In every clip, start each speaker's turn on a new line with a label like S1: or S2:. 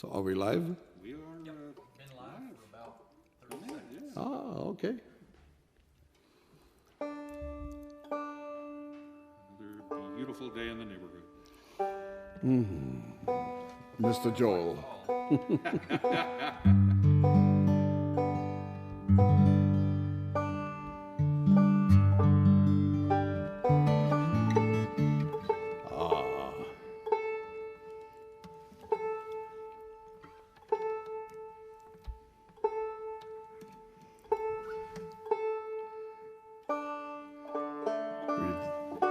S1: So are we live?
S2: We are
S3: Been live for about 30 seconds.
S1: Ah, okay.
S2: Another beautiful day in the neighborhood.
S1: Mr. Joel.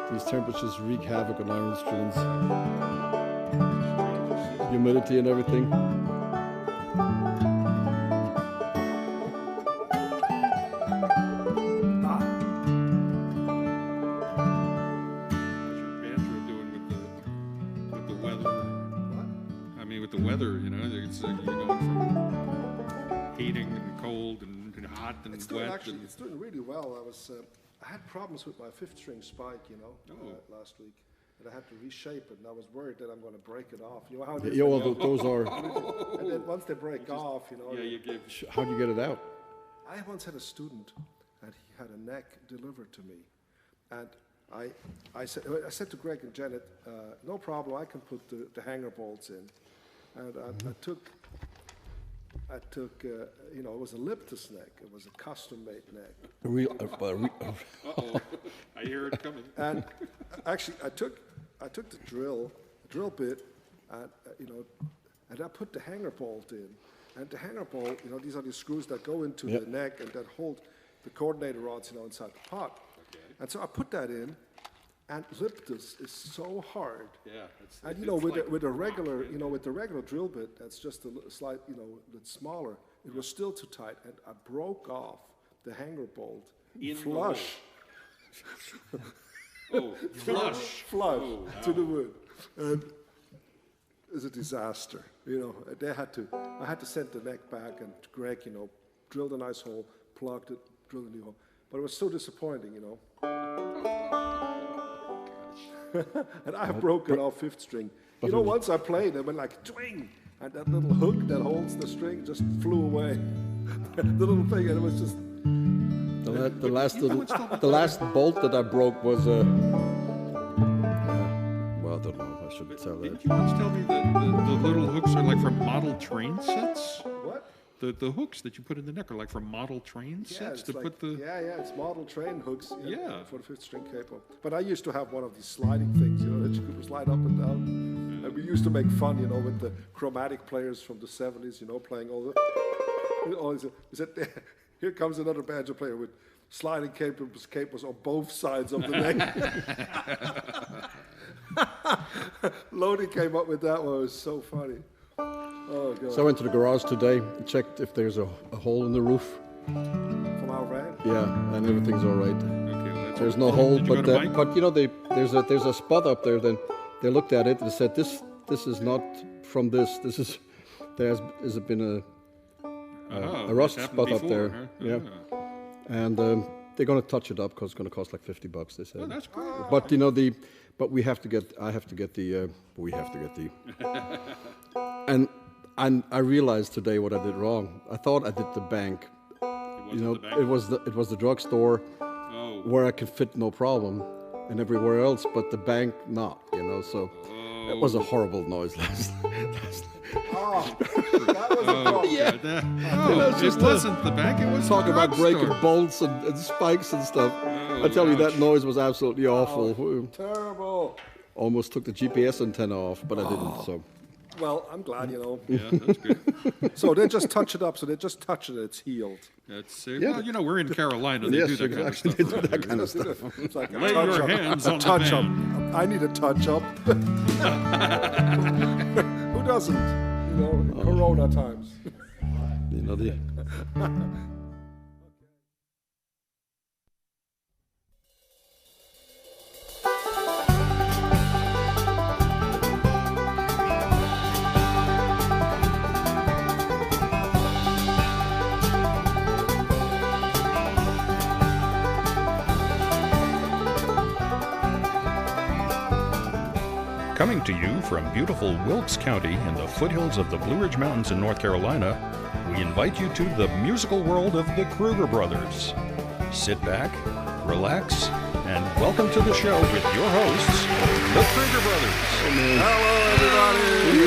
S1: These temperatures wreak havoc on our instruments. Humidity and everything.
S2: How's your banjo doing with the weather? What? I mean, with the weather, you know, it's you're going from heating and cold and hot and
S4: It's doing
S2: wet.
S4: actually, it's doing really well. I had problems with my fifth string spike, last week, and I had to reshape it. And I was worried that I'm going to break it off. You know how it is.
S1: Yeah, well, those are.
S4: And then once they break off,
S2: Yeah, you gave.
S1: How do you get it out?
S4: I once had a student, and he had a neck delivered to me, and I said to Greg and Janet, no problem, I can put the hanger bolts in, and I took. It was a Liptus neck. It was a custom-made neck.
S2: Uh-oh, I hear it coming.
S4: And actually, I took the drill bit, and and I put the hanger bolt in. And the hanger bolt, these are the screws that go into the neck and that hold the coordinator rods, inside the pot. Okay. And so I put that in, and Liptus is so hard.
S2: Yeah.
S4: And with a regular, with the regular drill bit, that's just a slight, bit smaller. It was still too tight, and I broke off the hanger bolt flush.
S2: Flush
S4: To the wood, and it was a disaster. I had to send the neck back, and Greg, drilled a nice hole, plugged it, drilled a new hole. But it was so disappointing, And I have broken off fifth string. Once I played, I went like twing, and that little hook that holds the string just flew away. The little thing, and it was just.
S1: The last bolt that I broke was well, I don't know. I shouldn't tell that.
S2: Didn't you once tell me that the little hooks are like from model train sets?
S4: What?
S2: The hooks that you put in the neck are like from model train sets to put the.
S4: Yeah, it's model train hooks.
S2: Yeah.
S4: For the fifth string capo. But I used to have one of these sliding things, that you could slide up and down. And we used to make fun, with the chromatic players from the 70s, playing all the. Here comes another banjo player with sliding capos on both sides of the neck. Lodi came up with that one. It was so funny. Oh, God.
S1: So I went to the garage today, checked if there's a hole in the roof.
S4: From our van?
S1: Yeah, and everything's all right.
S2: Okay, well, that's
S1: There's no hole,
S2: Did you go to Mike?
S1: there's a spot up there. Then they looked at it and said, "This is not from this. This is there's been a rust spot up there."
S2: Huh?
S1: Yeah, and they're going to touch it up because it's going to cost like $50. They said.
S2: Oh, that's great.
S1: But we have to get. I have to get the. We have to get the. And I realized today what I did wrong. I thought I did the bank. It was the drugstore where I could fit no problem, and everywhere else, but the bank not. So it was a horrible noise last night.
S4: Oh, that was a problem.
S1: Yeah.
S2: It wasn't the bank. It was
S1: Talking
S2: the
S1: about breaking
S2: drugstore.
S1: bolts and spikes and stuff. I tell you, that noise was absolutely awful.
S4: Terrible.
S1: Almost took the GPS antenna off, but I didn't. So.
S4: Well, I'm glad,
S2: Yeah, that's good.
S4: So they just touch it up. So they just touch it, it's healed.
S2: That's well, we're in Carolina. They
S1: Yes,
S2: do that
S1: exactly.
S2: kind of
S1: They
S2: stuff.
S1: do that kind of stuff.
S4: It's like a
S2: Lay
S4: touch
S2: your
S4: up.
S2: hands
S4: a
S2: on the
S4: touch up.
S2: van.
S4: I need a touch up. Who doesn't? In Corona times.
S1: The
S2: Coming to you from beautiful Wilkes County in the foothills of the Blue Ridge Mountains in North Carolina, we invite you to the musical world of the Kruger brothers. Sit back, relax, and welcome to the show with your hosts, the Kruger brothers.
S4: Hello, everybody.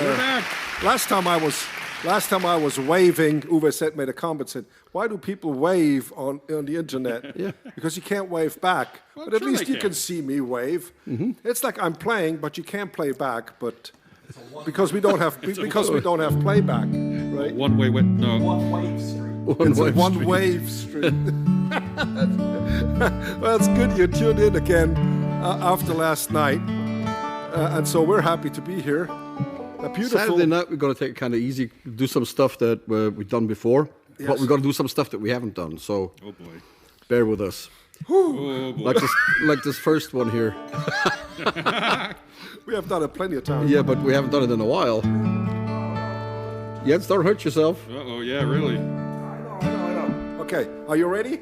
S2: We're back.
S4: Last time I was waving, Uwe made a comment, said, why do people wave on the internet?
S1: Yeah.
S4: Because you can't wave back.
S2: Well,
S4: but at
S2: sure
S4: least
S2: they
S4: you can see me wave. It's like I'm playing, but you can't play back. But because we don't have playback, right?
S2: One-way wit. No.
S3: One wave street.
S4: It's a one-wave street. Well, it's good you tuned in again after last night. And so we're happy to be here. A beautiful...
S1: Saturday night, we're going to take it kind of easy, do some stuff that we've done before, but
S4: Yes.
S1: we're going to do some stuff that we haven't done, so
S2: Oh, boy.
S1: bear with us.
S2: Oh, boy.
S1: Like this first one here.
S4: We have done it plenty of times.
S1: Yeah, but we haven't done it in a while. Jens, don't hurt yourself.
S2: Uh-oh, yeah, really.
S4: I know. Okay, are you ready?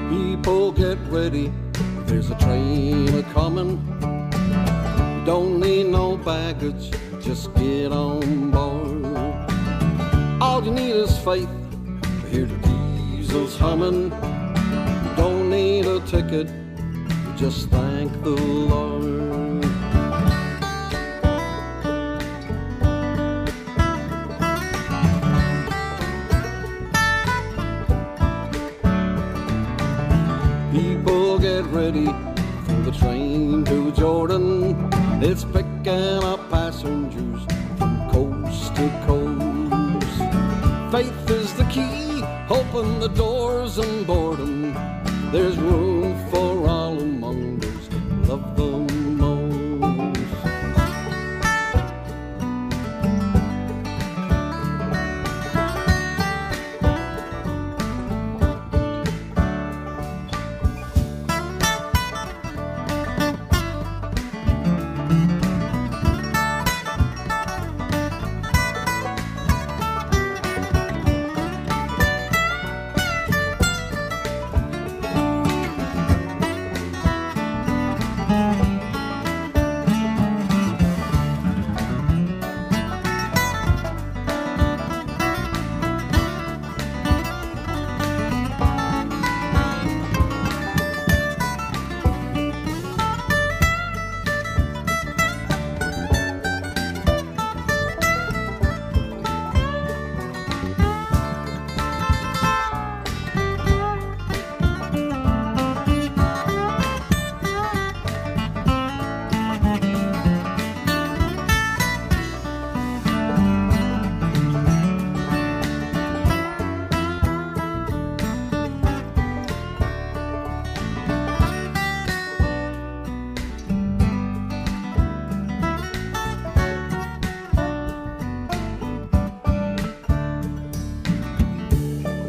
S1: People get ready, there's a train a-comin'. You don't need no baggage, just get on board. All you need is faith to hear the diesels humming. You don't need a ticket, you just thank the Lord. People get ready for the train to Jordan. It's picking up passengers from coast to coast. Faith is the key, open the doors and boredom. There's room for all among those who love the most.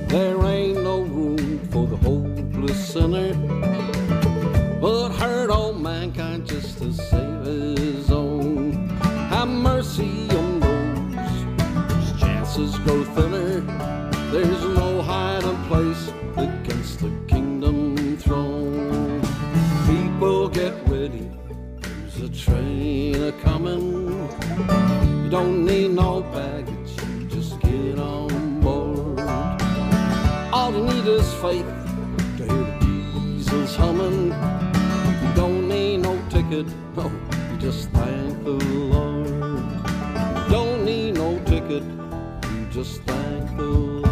S1: There ain't no room for the hopeless sinner, but hurt all mankind just to save his own. Have mercy on those whose chances grow thinner. There's no hiding place against the kingdom throne. People get ready, there's a train a-comin'. You don't need no baggage, you just get on board. All you need is faith to hear the diesels humming. You don't need no ticket, no, you just thank the Lord. You don't need no ticket, you just thank the Lord.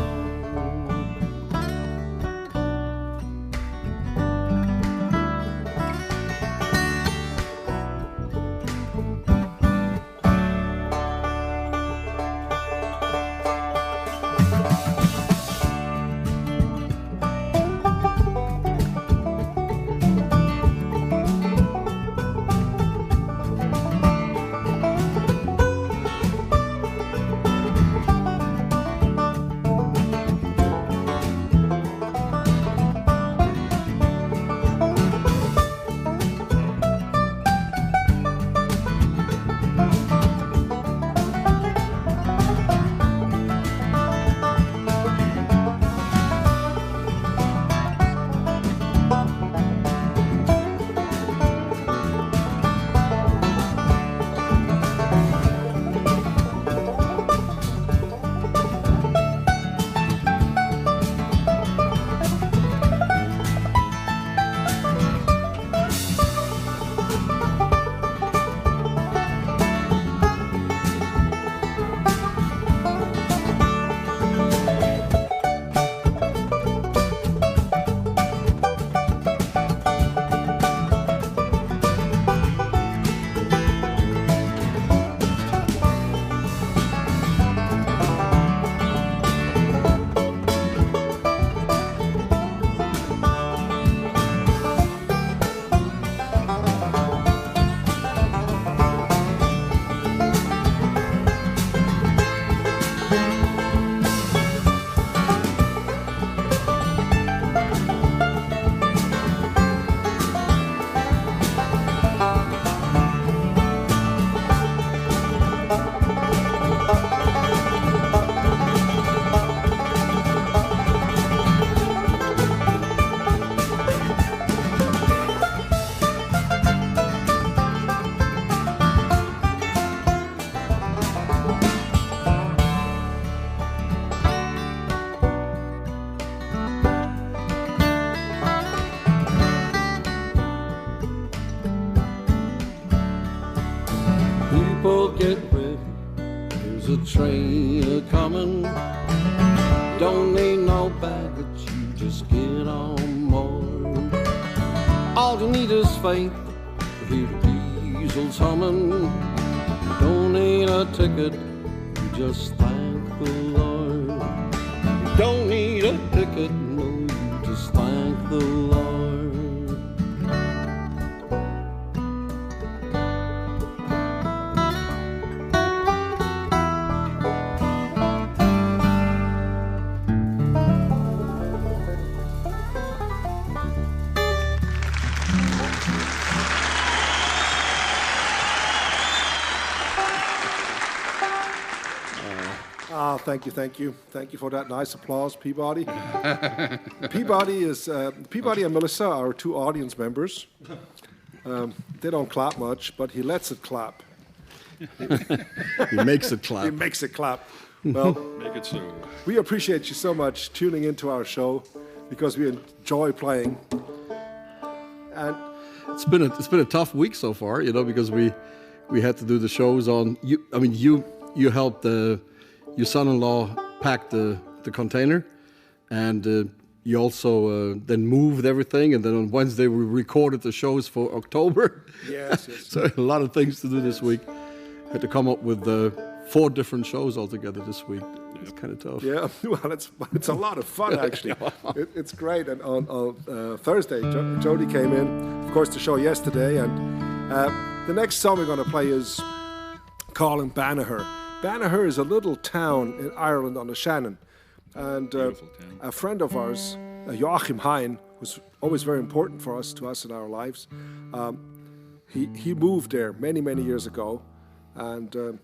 S1: get ready, there's a train a-comin'. Don't need no baggage, you just get on board. All you need is faith to hear the diesels humming. You don't need a ticket, you just thank the Lord. You don't need a ticket, no, you just thank the Lord.
S4: Thank you for that nice applause, Peabody. Peabody and Melissa are our two audience members. They don't clap much, but he lets it clap.
S1: He makes it clap.
S4: He makes it clap. Well,
S2: Make it so.
S4: we appreciate you so much tuning into our show because we enjoy playing. And
S1: It's been a tough week so far, because we had to do the shows on. You helped your son-in-law pack the container, and you also then moved everything, and then on Wednesday we recorded the shows for October.
S4: yes.
S1: So a lot of things to do this week. Had to come up with 4 different shows altogether this week. It's kind of tough.
S4: Yeah, well, it's a lot of fun, actually. It's great. And on Thursday, Jody came in, of course, the show yesterday. And the next song we're going to play is called Banagher. Banagher is a little town in Ireland on the Shannon. And a friend of ours, Joachim Hein, who's always very important to us in our lives, he moved there many, many years ago. And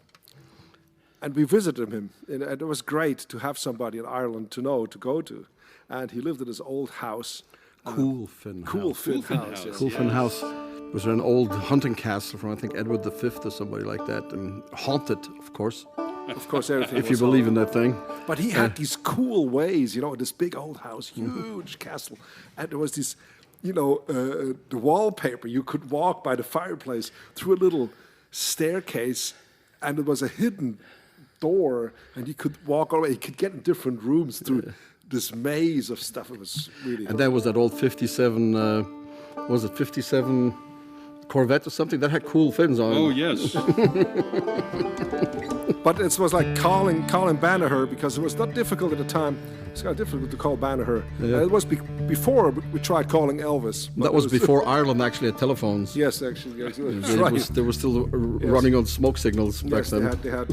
S4: we visited him, and it was great to have somebody in Ireland to go to. And he lived in his old house.
S1: Cool Finn
S4: House. Yes.
S1: Cool Finn House. It was an old hunting castle from, I think, Edward V or somebody like that. And haunted, of course.
S4: Of course, everything.
S1: If you believe in that thing.
S4: But he had these cool ways, this big old house, huge castle. And there was this, the wallpaper. You could walk by the fireplace through a little staircase, and there was a hidden door, and you could walk all the way. You could get in different rooms through this maze of stuff. It was really.
S1: And there was that old 57. Was it 57 Corvette or something that had cool fins on?
S2: Oh yes.
S4: But it was like calling Banagher, because it was not difficult at the time. It's kind of difficult to call Banagher.
S1: Yeah.
S4: It was before we tried calling Elvis.
S1: That was before Ireland actually had telephones.
S4: Yes, actually. Yes,
S1: They were still running on smoke signals back then.
S4: They had.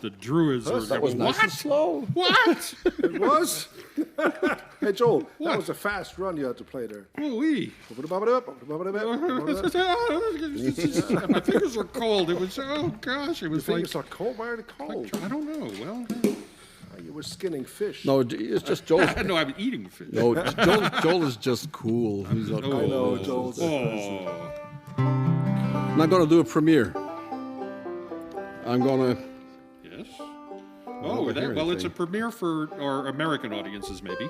S2: The Druids were
S1: That was nice and slow.
S2: What?
S4: It was? Hey, Joel, that was a fast run you had to play there.
S2: Ooh-wee. My fingers were cold. It was, oh gosh, it was
S4: Your
S2: like...
S4: fingers are cold? Why are they cold?
S2: I don't know. Well,
S4: You were skinning fish.
S1: No, it's just Joel.
S2: no, I'm eating fish.
S1: No, Joel is just cool. He's not
S4: I know, Joel's.
S2: Oh.
S1: I'm not going to do a premiere. I'm going to...
S2: Yes.
S1: don't
S2: Oh,
S1: hear
S2: well, it's a
S1: anything.
S2: premiere for our American audiences, maybe.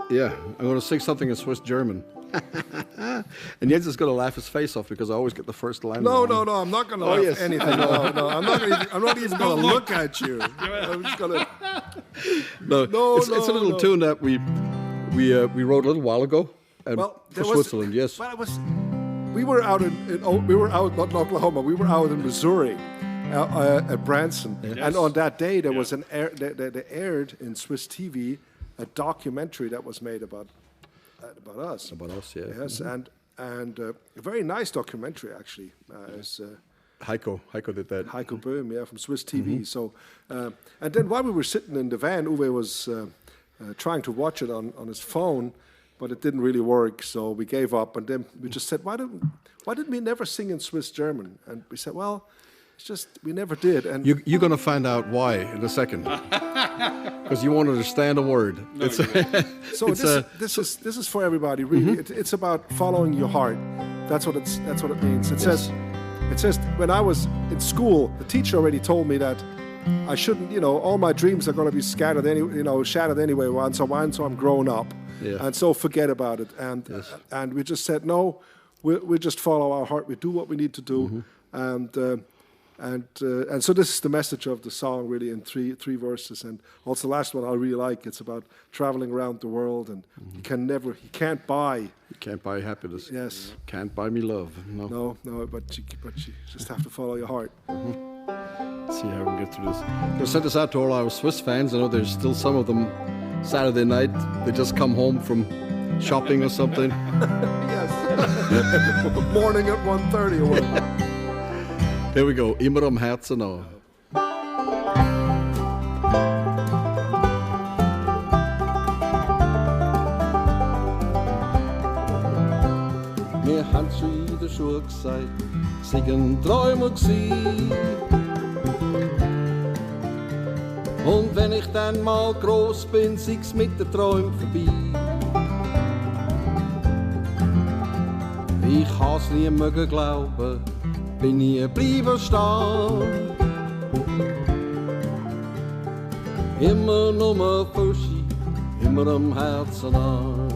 S1: Yeah, I'm going to sing something in Swiss German. And Jens is going to laugh his face off because I always get the first line
S4: No,
S1: wrong.
S4: I'm not going to laugh
S1: yes.
S4: anything. No, I'm not even going to look at you. I'm just going to...
S1: No, it's a little tune that we wrote a little while ago for Switzerland. Yes.
S4: Well, we were out not in Oklahoma. We were out in Missouri, at Branson, and on that day there was they aired in Swiss TV a documentary that was made about us.
S1: About us, yeah.
S4: Yes, and a very nice documentary actually.
S1: Heiko did that.
S4: Heiko Böhm, from Swiss TV. So, and then while we were sitting in the van, Uwe was trying to watch it on his phone, but it didn't really work. So we gave up, and then we just said, why didn't we never sing in Swiss German? And we said, well, it's just we never did. And
S1: You're going to find out why in a second, because you won't understand a word.
S2: No,
S4: so this is for everybody. Really, it's about following your heart. That's what it means. It says when I was in school, the teacher already told me that I shouldn't, all my dreams are going to be shattered anyway once I'm grown up, and so forget about it. And we just said no, we just follow our heart. We do what we need to do, and so this is the message of the song, really, in three verses. And also the last one I really like. It's about traveling around the world, and you can't buy.
S1: You can't buy happiness.
S4: Yes.
S1: Can't buy me love. No.
S4: No, but you just have to follow your heart.
S1: Let's see how we can get through this. We'll send this out to all our Swiss fans. I know there's still some of them Saturday night. They just come home from shopping or something.
S4: Yes. Morning at 1:30 or whatever.
S1: Here we go. Immer am Herzen nah. Wir haben schon in der Schule gesagt, sie seien Träumer gsi. Und wenn ich dann mal gross bin, sei's mit den Träumen vorbei. Ich has nie mögen glauben, bin nie bleiben stehen. Immer nur Fuschi, immer am Herzen nah.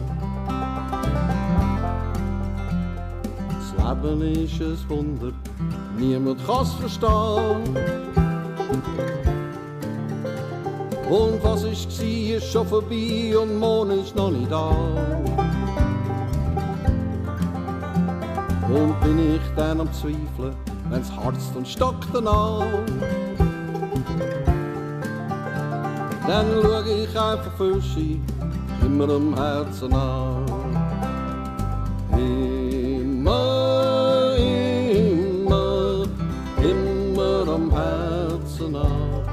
S1: Das Leben ist ein Wunder, niemand kann's verstehen. Und was war, ist schon vorbei und morgen ist noch nicht da. Und bin ich dann am Zweifeln, wenn's harzt und stockt danach. Dann schau ich einfach Fische, immer am Herzen an. Immer, immer, immer am Herzen an.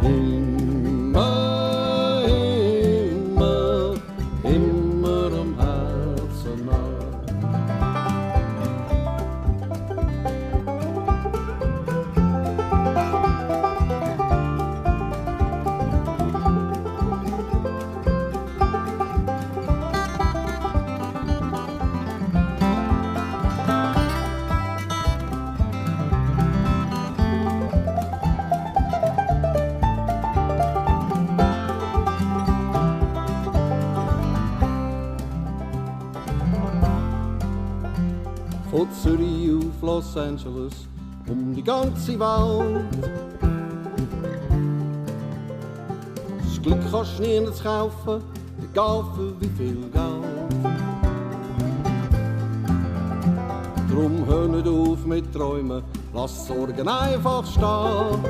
S1: Immer, immer, immer am Herzen an. Von Zürich auf Los Angeles, die ganze Welt. Das Glück kannst du nirgends kaufen, egal für wie viel Geld. Drum hör nicht auf mit Träumen, lass Sorgen einfach stehen.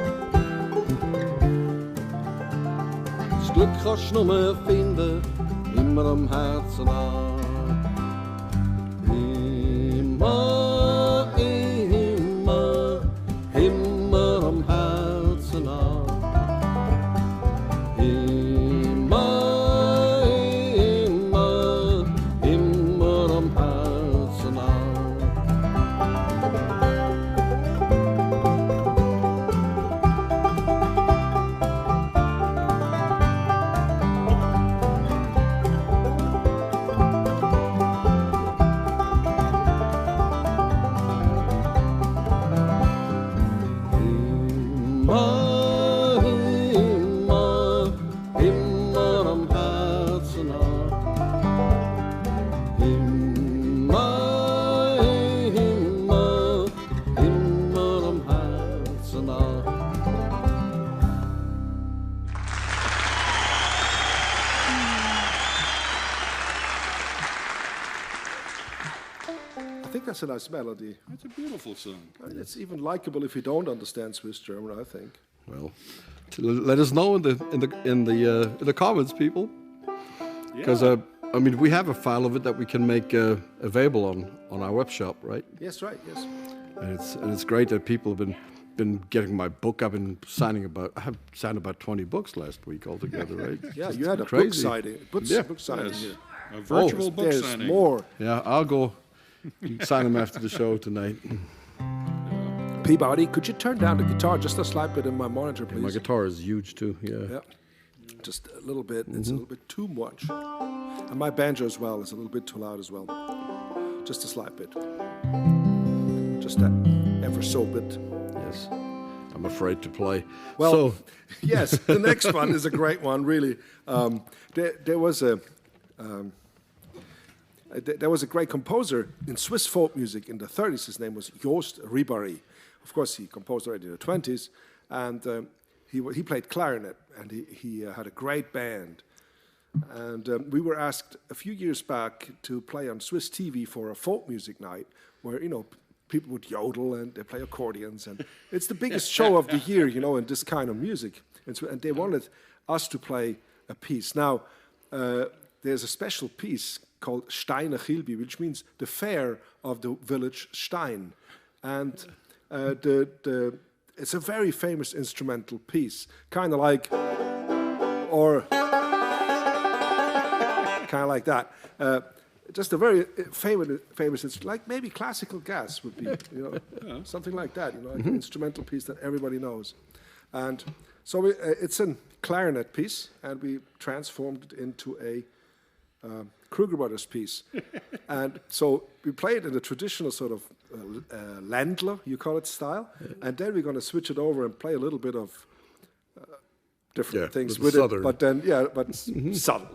S1: Das Glück kannst du nur finden, immer am Herzen an. Immer,
S4: I think that's a nice melody.
S5: That's a beautiful song.
S4: I mean, it's even likable if you don't understand Swiss German, I think.
S1: Well, let us know in the comments, people. Because I mean, we have a file of it that we can make available on our web shop, right?
S4: Yes, right. Yes.
S1: And it's great that people have been getting my book. I have signed about 20 books last week altogether, right?
S4: Yeah,
S1: It's
S4: you had a
S1: crazy.
S4: book signing. Book signing
S5: Yes.
S4: here.
S5: A virtual book
S4: There's
S5: signing.
S4: more.
S1: Yeah, I'll go sign them after the show tonight.
S4: Peabody, could you turn down the guitar just a slight bit in my monitor, please?
S1: My guitar is huge too.
S4: Yeah. Just a little bit. It's a little bit too much. And my banjo as well is a little bit too loud as well. Just a slight bit. Just that ever so bit.
S1: Yes, I'm afraid to play.
S4: Well,
S1: So,
S4: yes, the next one is a great one, really. There was a great composer in Swiss folk music in the 30s. His name was Joost Ribéry. Of course, he composed already in the 20s, and he played clarinet, and he had a great band. And we were asked a few years back to play on Swiss TV for a folk music night, where people would yodel and they play accordions, and it's the biggest show of the year, in this kind of music. And they wanted us to play a piece. Now, there's a special piece called Steiner Chilbi, which means the fair of the village Stein. And it's a very famous instrumental piece, kind of like that. Just a very famous, it's like maybe classical gas would be, something like that, like an instrumental piece that everybody knows. And so it's a clarinet piece, and we transformed it into a Kruger Brothers piece. And so we play it in the traditional sort of Ländler, you call it, style, and then we're going to switch it over and play a little bit of different things with
S1: southern.
S4: it, but then, subtle.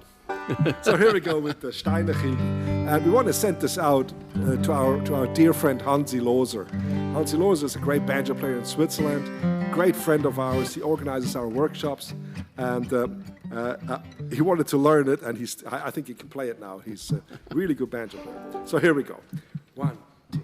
S4: So here we go with the Steiner Chilbi. And we want to send this out to our dear friend Hansi Loser. Hansi Loser is a great banjo player in Switzerland, great friend of ours. He organizes our workshops, and he wanted to learn it, and I think he can play it now. He's a really good banjo player. So here we go. 1, 2.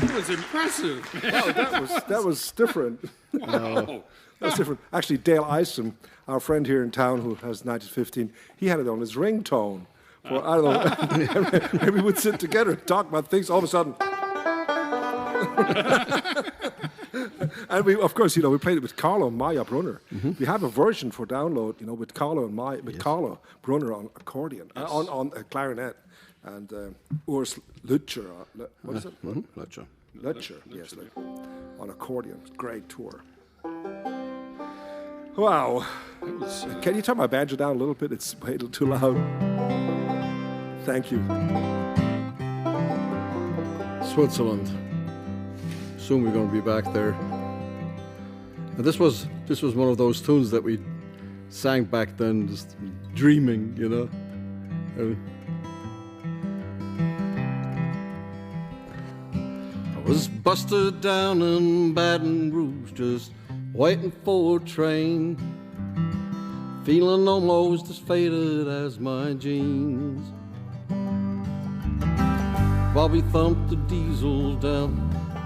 S5: That was impressive.
S4: Wow, that was different.
S5: Wow.
S4: That's different. Actually, Dale Isom, our friend here in town who has 1915, he had it on his ringtone. For, I don't know, maybe we'd sit together and talk about things, all of a sudden. And we, of course, we played it with Carlo and Maya Brunner. Mm-hmm. We have a version for download, with Carlo and Maya, with Carlo Brunner on accordion, on clarinet, and Urs Lütscher. What is it?
S1: Mm-hmm. Lütscher.
S4: Lütscher, yes, on accordion. Great tour. Wow. Can you turn my banjo down a little bit? It's a little too loud. Thank you.
S1: Switzerland. Soon we're going to be back there. And this was one of those tunes that we sang back then, just dreaming, I was busted down in Baton Rouge, just waiting for a train, feeling almost as faded as my jeans. Bobby thumped the diesel down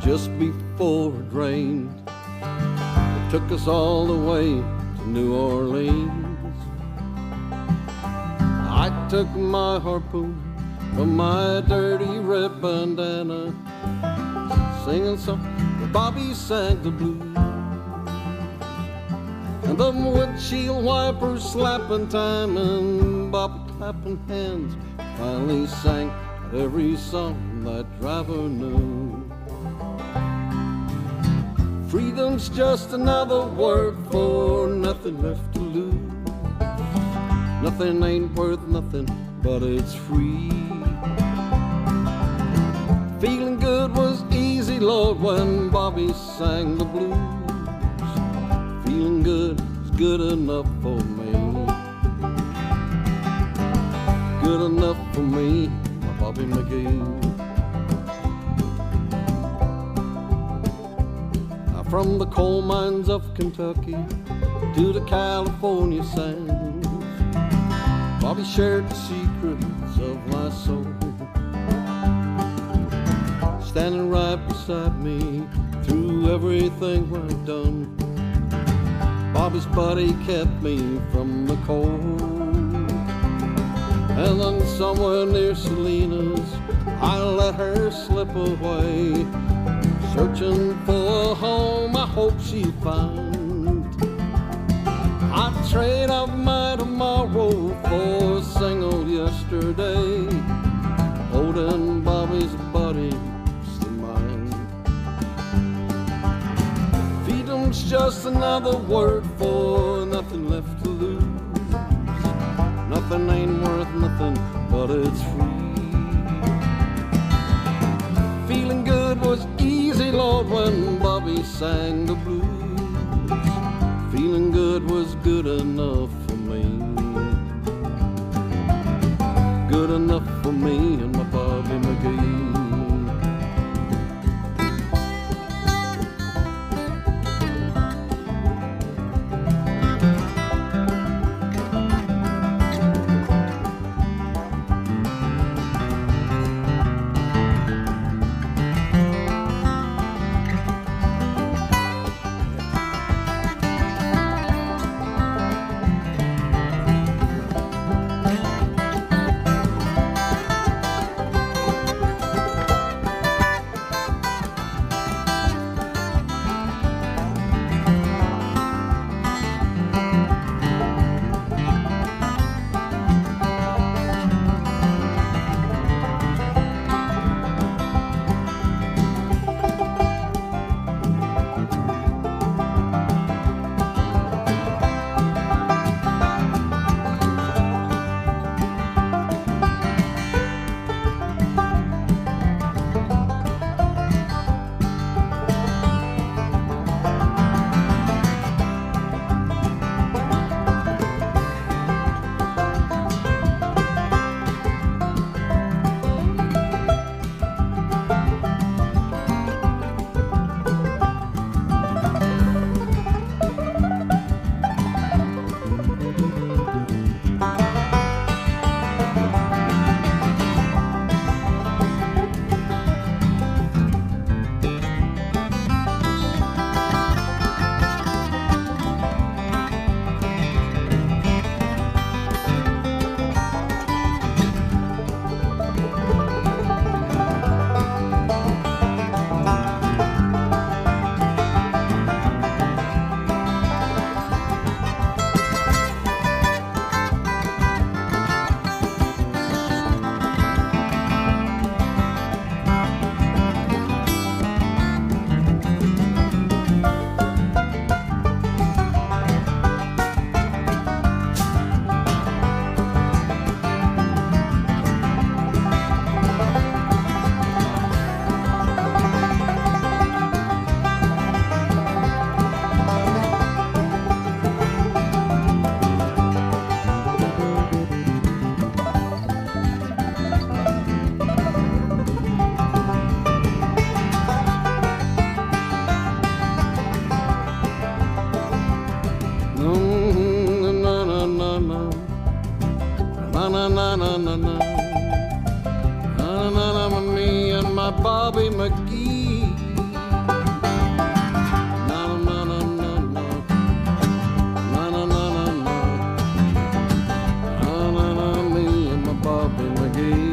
S1: just before it rained. It took us all the way to New Orleans. I took my harpoon from my dirty red bandana, singing something, Bobby sang the blues. And the windshield wipers slapping time and Bobby clapping hands finally sang every song that driver knew. Freedom's just another word for nothing left to lose. Nothing ain't worth nothing, but it's free. Feeling good was easy, Lord, when Bobby sang the blues. Feeling good is good enough for me. Good enough for me, my Bobby McGee. Now from the coal mines of Kentucky to the California sands, Bobby shared the secrets of my soul, standing right beside me through everything I've done. Bobby's buddy kept me from the cold. And then somewhere near Salinas, I let her slip away, searching for a home I hope she'd find. I'd trade off my tomorrow for a single yesterday, holding Bobby's buddy to mine. Freedom's just another word for nothing left to lose. Nothing ain't worth nothing, but it's free. Feeling good was easy, Lord, when Bobby sang the blues. Feeling good was good enough for me. Good enough for me and my Bobby McGee. Bobby McGee. Na na na na na. Na na na na na. Na na na, me and my Bobby McGee.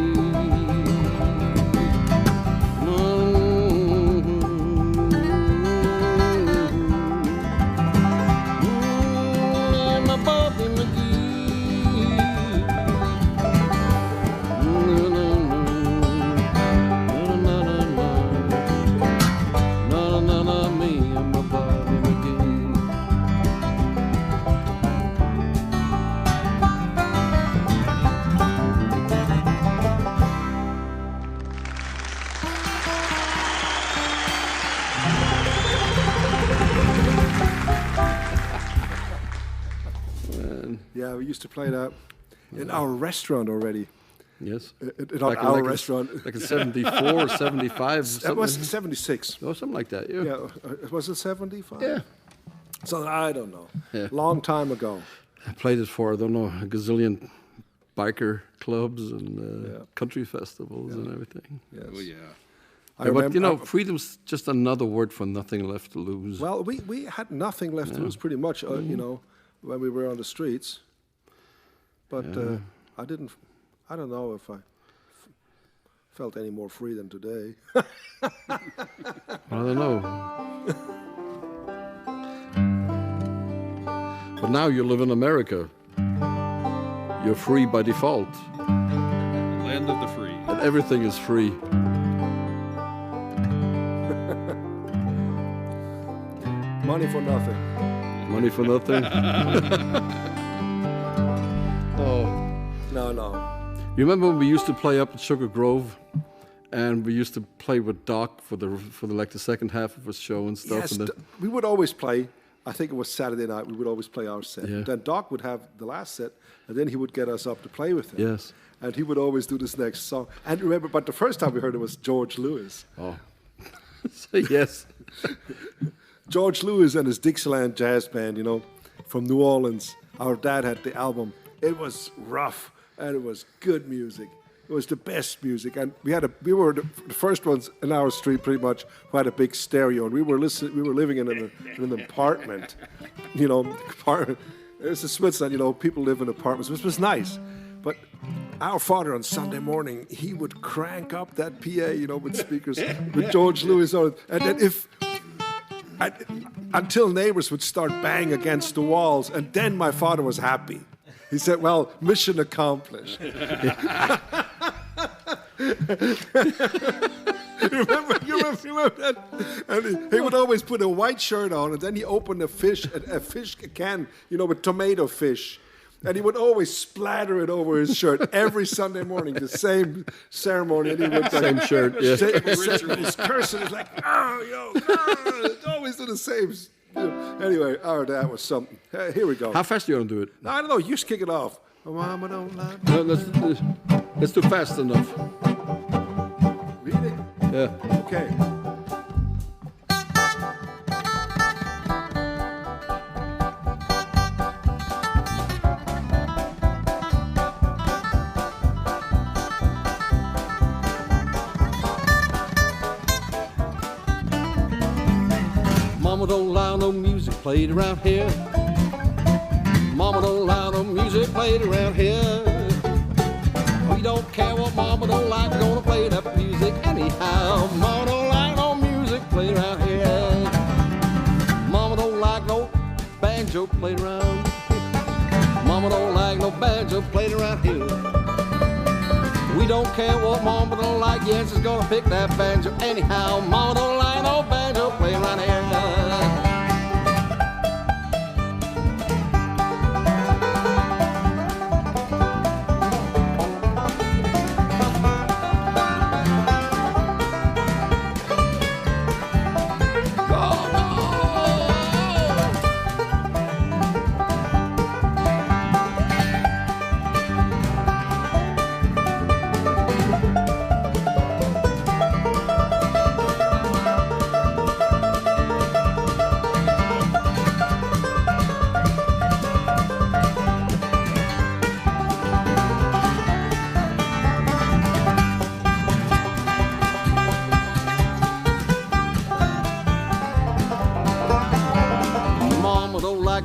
S4: Yeah, we used to play that in our restaurant already.
S1: Yes.
S4: Not our restaurant.
S1: Like in 74, 75.
S4: That was 76.
S1: Oh, something like that, yeah.
S4: Yeah, was it 75?
S1: Yeah.
S4: So I don't know.
S1: Yeah.
S4: Long time ago.
S1: I played it for, I don't know, a gazillion biker clubs and country festivals and everything.
S4: Yes.
S5: Oh, yeah.
S1: But, you know, freedom's just another word for nothing left to lose.
S4: Well, we had nothing left to lose pretty much, you know, when we were on the streets. But I don't know if I felt any more free than today.
S1: I don't know. But now you live in America. You're free by default.
S5: Land of the free.
S1: And everything is free.
S4: Money for nothing.
S1: Money for nothing. Oh.
S4: No.
S1: You remember when we used to play up at Sugar Grove, and we used to play with Doc for the like the second half of a show and stuff.
S4: Yes,
S1: and
S4: we would always play. I think it was Saturday night. We would always play our set.
S1: Yeah.
S4: Then Doc would have the last set, and then he would get us up to play with him.
S1: Yes.
S4: And he would always do this next song. And remember, but the first time we heard it was George Lewis.
S1: Oh. Yes.
S4: George Lewis and his Dixieland Jazz Band, you know, from New Orleans. Our dad had the album. It was rough, and it was good music. It was the best music, and we were the first ones in our street, pretty much, who had a big stereo, and we were living in an apartment, you know. It's Switzerland, you know. People live in apartments, which was nice, but our father on Sunday morning, he would crank up that PA, you know, with speakers, with George Lewis on it, and then until neighbors would start banging against the walls, and then my father was happy. He said, well, mission accomplished. You remember that? And he would always put a white shirt on, and then he opened a fish can, you know, with tomato fish. And he would always splatter it over his shirt every Sunday morning, the same ceremony. And he would
S1: Same shirt, yeah.
S4: He's cursing. He's like, it's always do the same. Anyway, our dad was something. Hey, here we go.
S1: How fast are you going to do it?
S4: I don't know. You just kick it off. Mama don't like
S1: No, let's do fast enough.
S4: Really?
S1: Yeah.
S4: Okay.
S1: Mama don't allow no music played around here. Mama don't allow no music played around here. We don't care what Mama don't like, we're gonna play that music anyhow. Mama don't like no music played around here. Mama don't like no banjo played around. Mama don't like no banjo played around here. We don't care what Mama don't like, yes, it's gonna pick that banjo anyhow. Mama don't like no banjo played around here.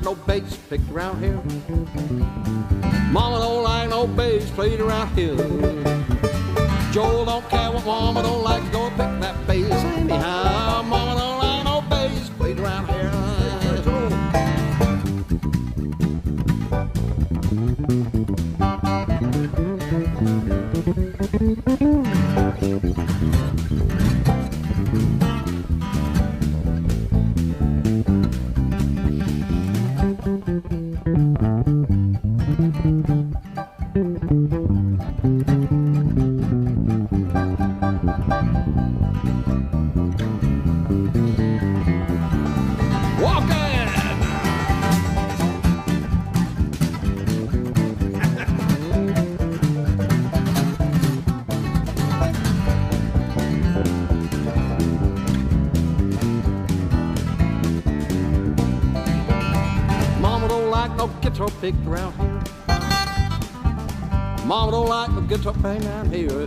S1: no bass picked around here. Mama don't like no bass played around here. Joel don't care what Mama don't like, go pick that bass anyhow. Mama don't like no bass played around here. Guitar picked around here. Mama don't like the guitar playing around here.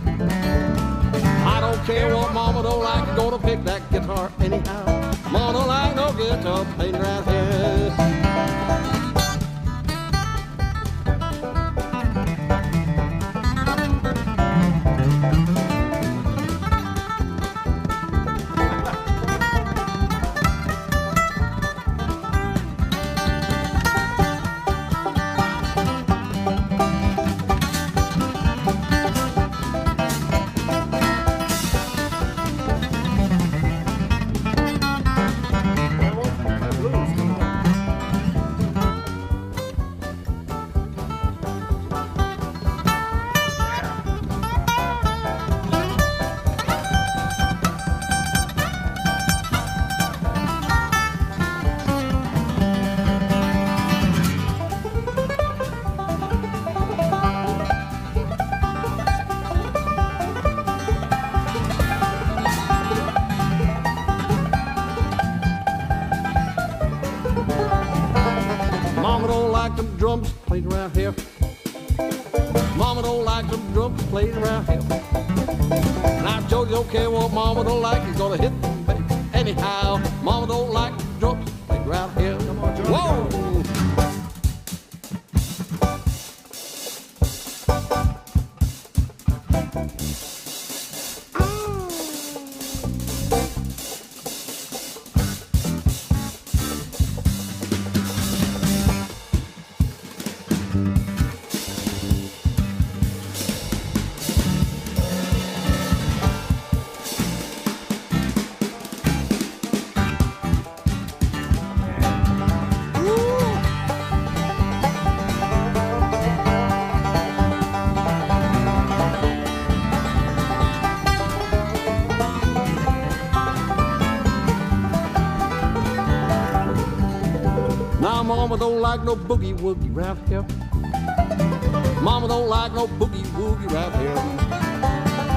S1: I don't care what Mama don't like, I'm gonna pick that guitar anyhow. Mama don't like no guitar playing around here. Drums played around here. Mama don't like them drums played around here. Now Jody don't care what Mama don't like, he's gonna hit them baby anyhow. Mama don't like drums played around here. Come on, Jody. Whoa! Mama don't like no boogie woogie round here. Mama don't like no boogie woogie round here.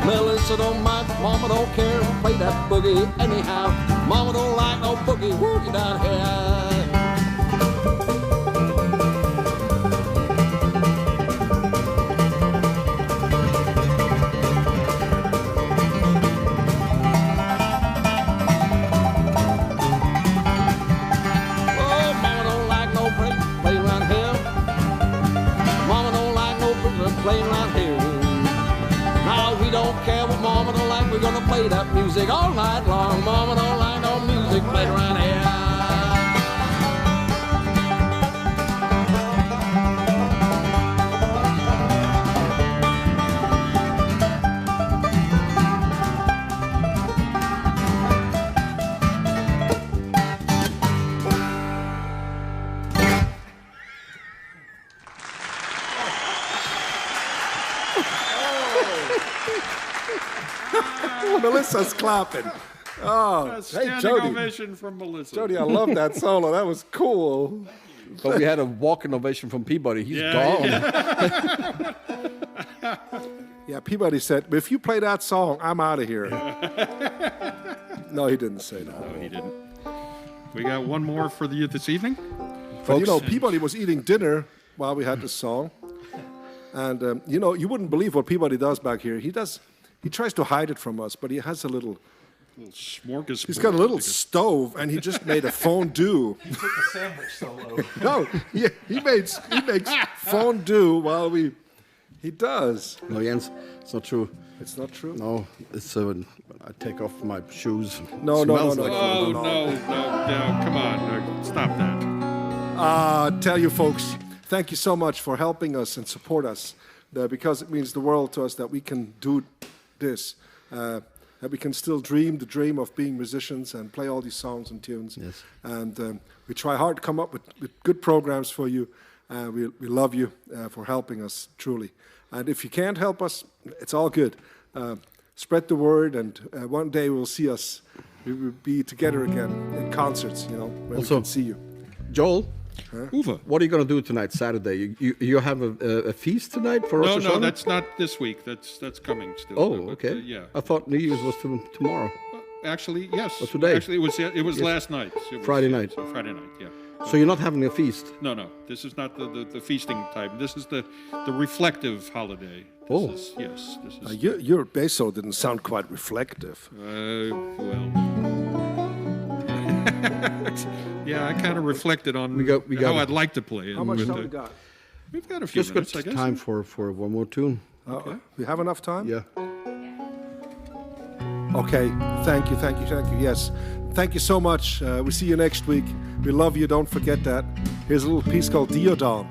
S1: Melissa don't mind, Mama don't care, play that boogie anyhow. Mama don't like no boogie woogie down here. Playing around here. Now we don't care what Mama don't like, we're gonna play that music all night long. Mama don't like no music played around here.
S4: Melissa's clapping. Oh,
S5: Standing
S4: hey, Jody.
S5: ovation from Melissa.
S4: Jody, I love that solo. That was cool.
S1: But we had a walking ovation from Peabody. He's gone.
S4: Yeah, Peabody said, if you play that song, I'm out of here. No, he didn't say that.
S5: No, he didn't. We got one more for you this evening.
S4: But, you know, Peabody was eating dinner while we had this song. And, you wouldn't believe what Peabody does back here. He tries to hide it from us, but he has a little
S5: Little smorgasbord.
S4: He's got a little stove, and he just made a fondue.
S3: He took a sandwich solo.
S4: No, he makes fondue while we. He does.
S1: No, Jens, it's not true.
S4: It's not true.
S1: No, it's I take off my shoes.
S4: No.
S1: Smells like
S5: Oh,
S1: fondue.
S5: no, come on. Stop that.
S4: Tell you folks, thank you so much for helping us and support us, because it means the world to us that we can do this, that we can still dream the dream of being musicians and play all these songs and tunes.
S1: Yes.
S4: And we try hard to come up with good programs for you. We love you for helping us, truly. And if you can't help us, it's all good. Spread the word, and one day we'll see us. We will be together again in concerts, where we can see you.
S1: Joel,
S5: Uwe.
S1: what are you going to do tonight, Saturday? You have a feast tonight for Rosh
S5: No,
S1: Hashanah?
S5: that's not this week. That's coming still.
S1: Oh,
S5: But,
S1: okay.
S5: yeah.
S1: I thought New Year's was tomorrow.
S5: Actually, yes.
S1: Oh, today?
S5: Actually, it was last night. It was,
S1: Friday night.
S5: Friday night, yeah.
S1: So you're not having a feast?
S5: No. This is not the feasting time. This is the reflective holiday. This is,
S4: Your basso didn't sound quite reflective.
S5: well. Yeah, I kind of reflected on
S1: We got
S5: how
S1: it.
S5: I'd like to play it.
S4: How much
S5: but,
S4: time we got?
S5: We've got a few
S1: Just
S5: minutes,
S1: got
S5: I guess.
S1: time for one more tune.
S4: We have enough time?
S1: Yeah.
S4: Okay, thank you. Yes, thank you so much. We see you next week. We love you, don't forget that. Here's a little piece called Deodon.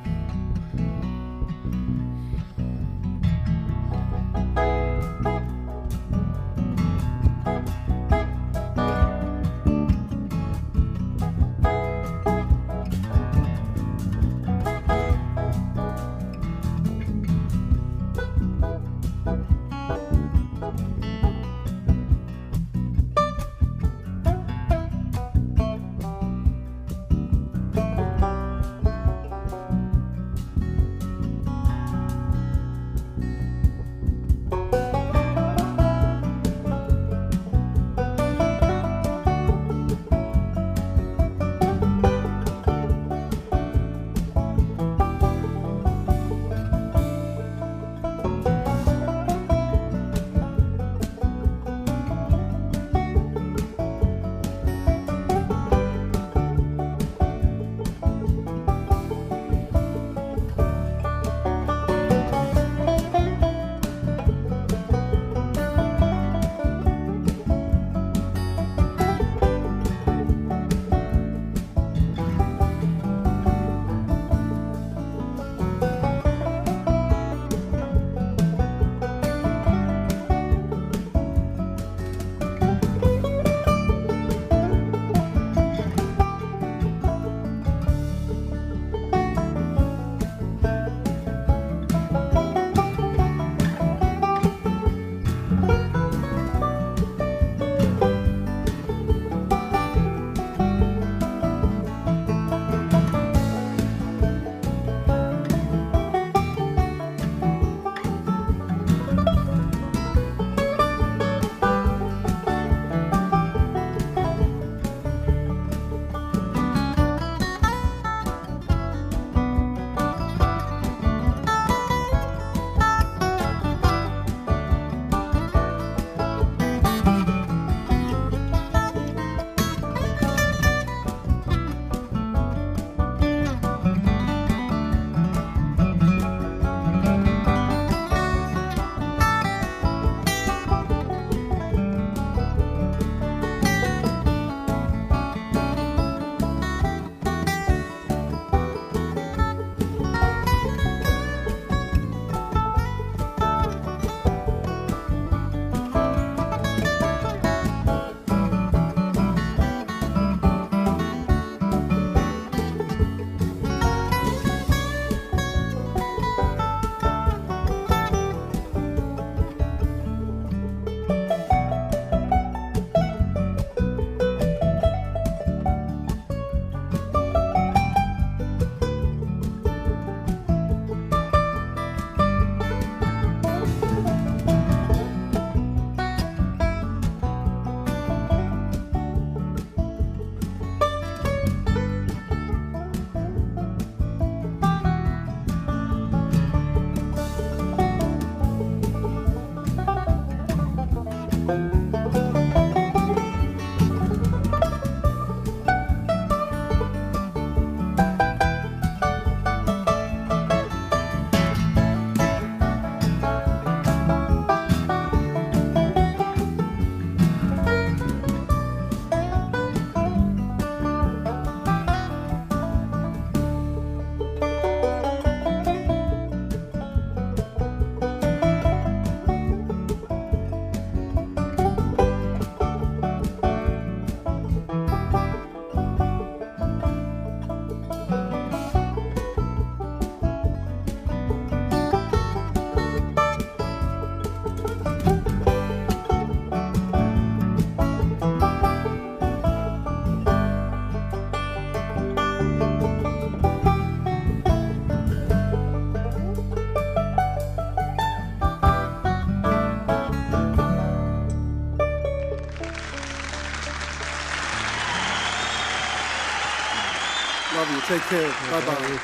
S4: Take care. Bye-bye.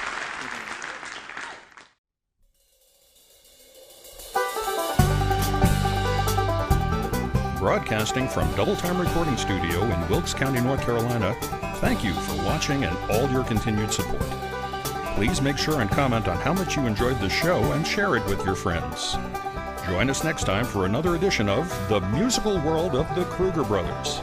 S2: Broadcasting from Double Time Recording Studio in Wilkes County, North Carolina, thank you for watching and all your continued support. Please make sure and comment on how much you enjoyed the show and share it with your friends. Join us next time for another edition of The Musical World of the Kruger Brothers.